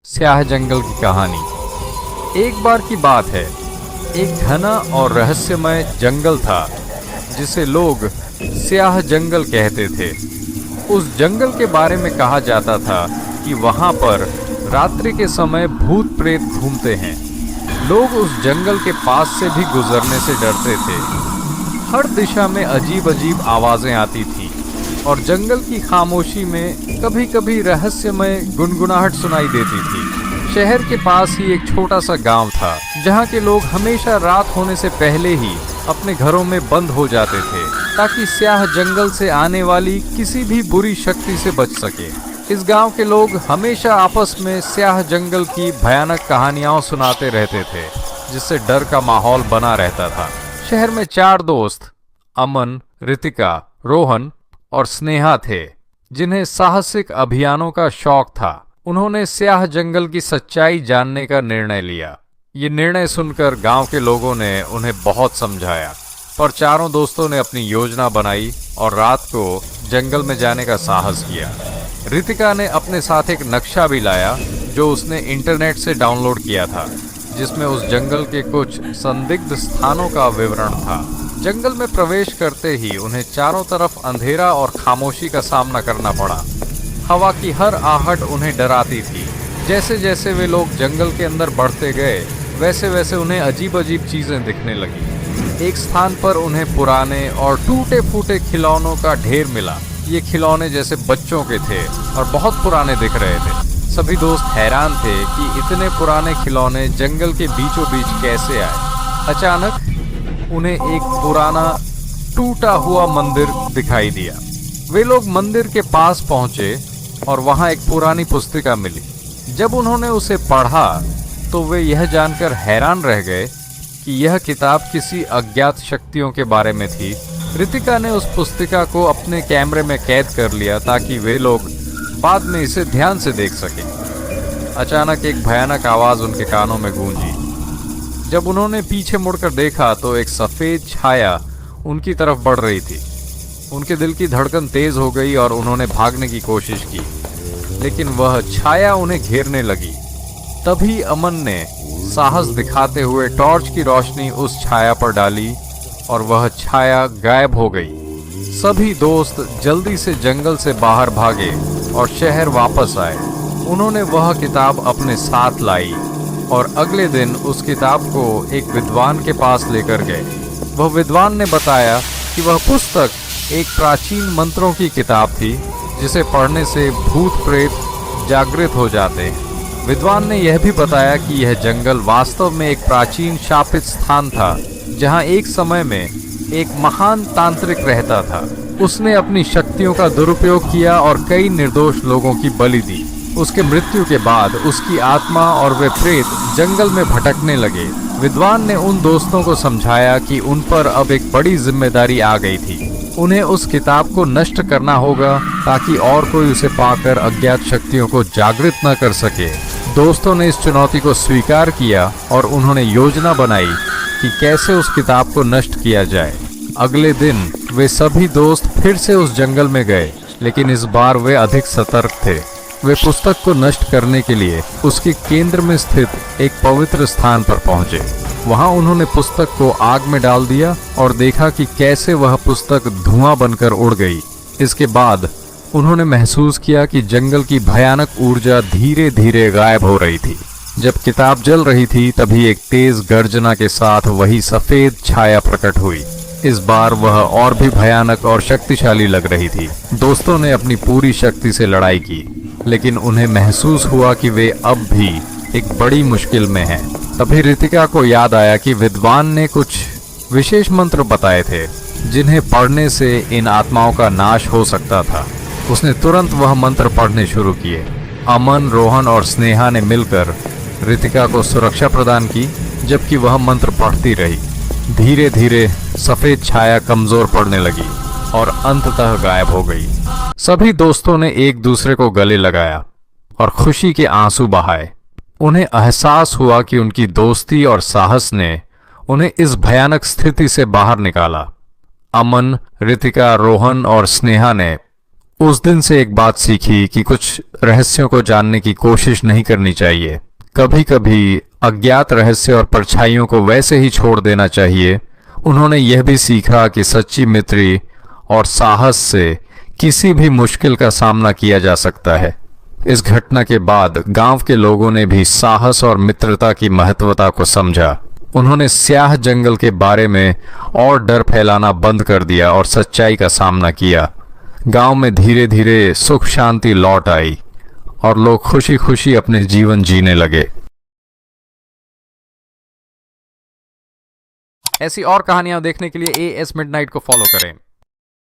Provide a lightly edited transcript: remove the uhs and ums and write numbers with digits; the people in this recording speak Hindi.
स्याह जंगल की कहानी। एक बार की बात है, एक घना और रहस्यमय जंगल था जिसे लोग स्याह जंगल कहते थे। उस जंगल के बारे में कहा जाता था कि वहां पर रात्रि के समय भूत प्रेत घूमते हैं। लोग उस जंगल के पास से भी गुजरने से डरते थे। हर दिशा में अजीब अजीब आवाजें आती थी और जंगल की खामोशी में कभी कभी रहस्यमय गुनगुनाहट सुनाई देती थी। शहर के पास ही एक छोटा सा गांव था जहां के लोग हमेशा रात होने से पहले ही अपने घरों में बंद हो जाते थे ताकि स्याह जंगल से आने वाली किसी भी बुरी शक्ति से बच सके। इस गांव के लोग हमेशा आपस में स्याह जंगल की भयानक कहानियां सुनाते रहते थे जिससे डर का माहौल बना रहता था। शहर में 4 दोस्त अमन, रितिका, रोहन और स्नेहा थे जिन्हें साहसिक अभियानों का शौक था। उन्होंने स्याह जंगल की सच्चाई जानने का निर्णय लिया। ये निर्णय सुनकर गांव के लोगों ने उन्हें बहुत समझाया, पर चारों दोस्तों ने अपनी योजना बनाई और रात को जंगल में जाने का साहस किया। रितिका ने अपने साथ एक नक्शा भी लाया जो उसने इंटरनेट से डाउनलोड किया था, जिसमें उस जंगल के कुछ संदिग्ध स्थानों का विवरण था। जंगल में प्रवेश करते ही उन्हें चारों तरफ अंधेरा और खामोशी का सामना करना पड़ा। हवा की हर आहट उन्हें डराती थी। जैसे जैसे वे लोग जंगल के अंदर बढ़ते गए वैसे वैसे उन्हें अजीब अजीब चीजें दिखने लगी। एक स्थान पर उन्हें पुराने और टूटे फूटे खिलौनों का ढेर मिला। ये खिलौने जैसे बच्चों के थे और बहुत पुराने दिख रहे थे। सभी दोस्त हैरान थे कि इतने पुराने खिलौने जंगल के बीचों बीच कैसे आए। अचानक उन्हें एक पुराना टूटा हुआ मंदिर दिखाई दिया। वे लोग मंदिर के पास पहुंचे और वहां एक पुरानी पुस्तिका मिली। जब उन्होंने उसे पढ़ा तो वे यह जानकर हैरान रह गए कि यह किताब किसी अज्ञात शक्तियों के बारे में थी। रितिका ने उस पुस्तिका को अपने कैमरे में कैद कर लिया ताकि वे लोग बाद में इसे ध्यान से देख सकें। अचानक एक भयानक आवाज उनके कानों में गूंजी। जब उन्होंने पीछे मुड़कर देखा तो एक सफेद छाया उनकी तरफ बढ़ रही थी। उनके दिल की धड़कन तेज हो गई और उन्होंने भागने की कोशिश की, लेकिन वह छाया उन्हें घेरने लगी। तभी अमन ने साहस दिखाते हुए टॉर्च की रोशनी उस छाया पर डाली और वह छाया गायब हो गई। सभी दोस्त जल्दी से जंगल से बाहर भागे और शहर वापस आए। उन्होंने वह किताब अपने साथ लाई और अगले दिन उस किताब को एक विद्वान के पास लेकर गए। वह विद्वान ने बताया कि वह पुस्तक एक प्राचीन मंत्रों की किताब थी जिसे पढ़ने से भूत प्रेत जागृत हो जाते हैं। विद्वान ने यह भी बताया कि यह जंगल वास्तव में एक प्राचीन शापित स्थान था जहां एक समय में एक महान तांत्रिक रहता था। उसने अपनी शक्तियों का दुरुपयोग किया और कई निर्दोष लोगों की बलि दी। उसके मृत्यु के बाद उसकी आत्मा और वे प्रेत जंगल में भटकने लगे। विद्वान ने उन दोस्तों को समझाया कि उन पर अब एक बड़ी जिम्मेदारी आ गई थी। उन्हें उस किताब को नष्ट करना होगा ताकि और कोई उसे पाकर अज्ञात शक्तियों को जागृत न कर सके। दोस्तों ने इस चुनौती को स्वीकार किया और उन्होंने योजना बनाई कि कैसे उस किताब को नष्ट किया जाए। अगले दिन वे सभी दोस्त फिर से उस जंगल में गए, लेकिन इस बार वे अधिक सतर्क थे। वे पुस्तक को नष्ट करने के लिए उसके केंद्र में स्थित एक पवित्र स्थान पर पहुंचे। वहां उन्होंने पुस्तक को आग में डाल दिया और देखा कि कैसे वह पुस्तक धुआं बनकर उड़ गई। इसके बाद उन्होंने महसूस किया कि जंगल की भयानक ऊर्जा धीरे धीरे गायब हो रही थी। जब किताब जल रही थी तभी एक तेज गर्जना के साथ वही सफेद छाया प्रकट हुई। इस बार वह और भी भयानक और शक्तिशाली लग रही थी। दोस्तों ने अपनी पूरी शक्ति से लड़ाई की, लेकिन उन्हें महसूस हुआ कि वे अब भी एक बड़ी मुश्किल में हैं। तभी रितिका को याद आया कि विद्वान ने कुछ विशेष मंत्र बताए थे जिन्हें पढ़ने से इन आत्माओं का नाश हो सकता था। उसने तुरंत वह मंत्र पढ़ने शुरू किए। अमन, रोहन और स्नेहा ने मिलकर रितिका को सुरक्षा प्रदान की जबकि वह मंत्र पढ़ती रही। धीरे धीरे सफेद छाया कमजोर पड़ने लगी और अंततः गायब हो गई। सभी दोस्तों ने एक दूसरे को गले लगाया और खुशी के आंसू बहाए। उन्हें एहसास हुआ कि उनकी दोस्ती और साहस ने उन्हें इस भयानक स्थिति से बाहर निकाला। अमन, रितिका, रोहन और स्नेहा ने उस दिन से एक बात सीखी कि कुछ रहस्यों को जानने की कोशिश नहीं करनी चाहिए। कभी कभी अज्ञात रहस्य और परछाइयों को वैसे ही छोड़ देना चाहिए। उन्होंने यह भी सीखा कि सच्ची मित्री और साहस से किसी भी मुश्किल का सामना किया जा सकता है। इस घटना के बाद गांव के लोगों ने भी साहस और मित्रता की महत्वता को समझा। उन्होंने स्याह जंगल के बारे में और डर फैलाना बंद कर दिया और सच्चाई का सामना किया। गांव में धीरे धीरे सुख शांति लौट आई और लोग खुशी खुशी अपने जीवन जीने लगे। ऐसी और कहानियां देखने के लिए AS मिडनाइट को फॉलो करें।